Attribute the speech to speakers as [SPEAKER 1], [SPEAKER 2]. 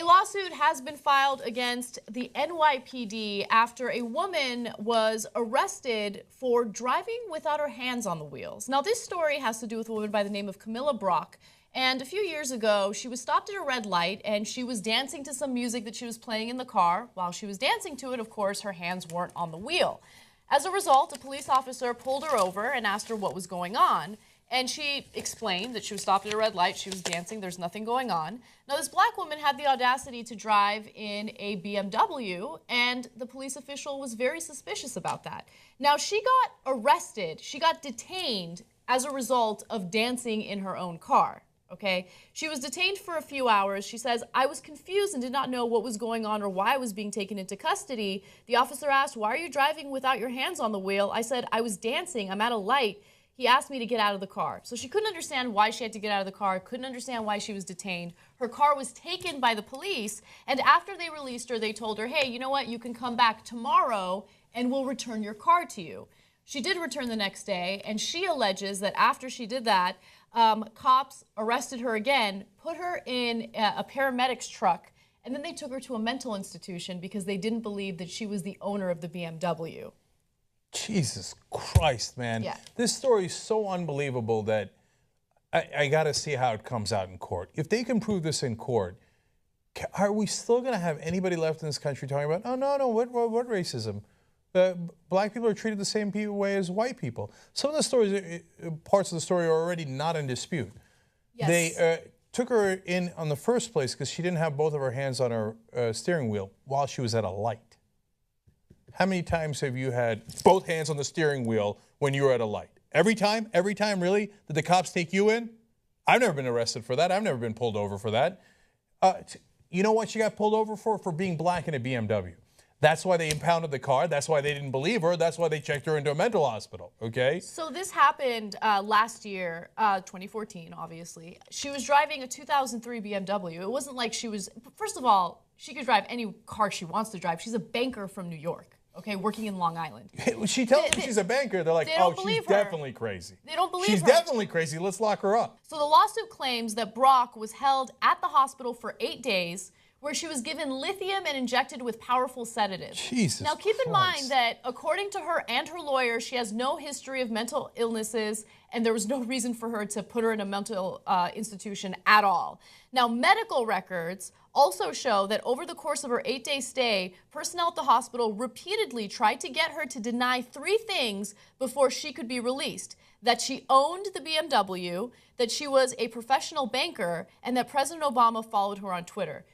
[SPEAKER 1] A lawsuit has been filed against the NYPD after a woman was arrested for driving without her hands on the wheels. Now, this story has to do with a woman by the name of Camilla Brock. And a few years ago, she was stopped at a red light and she was dancing to some music that she was playing in the car. While she was dancing to it, of course, her hands weren't on the wheel. As a result, a police officer pulled her over and asked her what was going on. And she explained that she was stopped at a red light, she was dancing, there's nothing going on. Now, this black woman had the audacity to drive in a BMW, and the police official was very suspicious about that. Now, she got arrested, she got detained as a result of dancing in her own car, okay? She was detained for a few hours. She says, I was confused and did not know what was going on or why I was being taken into custody. The officer asked, why are you driving without your hands on the wheel? I said, I was dancing, I'm at a light. He asked me to get out of the car. So she couldn't understand why she had to get out of the car, couldn't understand why she was detained. Her car was taken by the police, and after they released her, they told her, hey, you know what, you can come back tomorrow and we'll return your car to you. She did return the next day, and she alleges that after she did that, cops arrested her again, put her in a paramedic's truck, and then they took her to a mental institution because they didn't believe that she was the owner of the BMW.
[SPEAKER 2] Jesus Christ, man.
[SPEAKER 1] Yeah.
[SPEAKER 2] This story is so unbelievable that I got to see how it comes out in court. If they can prove this in court, are we still going to have anybody left in this country talking about, oh, no, what racism? Black people are treated the same way as white people. Some of the stories, parts of the story are already not in dispute.
[SPEAKER 1] Yes.
[SPEAKER 2] They took her in on the first place because she didn't have both of her hands on her steering wheel while she was at a light. How many times have you had both hands on the steering wheel when you were at a light? Every time? Every time, really? Did the cops take you in? I've never been arrested for that. I've never been pulled over for that. You know what she got pulled over for? For being black in a BMW. That's why they impounded the car. That's why they didn't believe her. That's why they checked her into a mental hospital, okay?
[SPEAKER 1] So this happened last year, 2014, obviously. She was driving a 2003 BMW. It wasn't like she was, first of all, she could drive any car she wants to drive. She's a banker from New York, okay, working in Long Island.
[SPEAKER 2] She tells them she's a banker. They're like, oh, she's definitely crazy.
[SPEAKER 1] They don't believe her.
[SPEAKER 2] She's definitely crazy. Let's lock her up.
[SPEAKER 1] So the lawsuit claims that Brock was held at the hospital for 8 days, where she was given lithium and injected with powerful sedatives.
[SPEAKER 2] Jesus
[SPEAKER 1] Now, keep in
[SPEAKER 2] Christ.
[SPEAKER 1] mind that according to her and her lawyer, she has no history of mental illnesses, and there was no reason for her to put her in a mental institution at all. Now, medical records also show that over the course of her 8-day stay, personnel at the hospital repeatedly tried to get her to deny 3 things before she could be released: that she owned the BMW, that she was a professional banker, and that President Obama followed her on Twitter.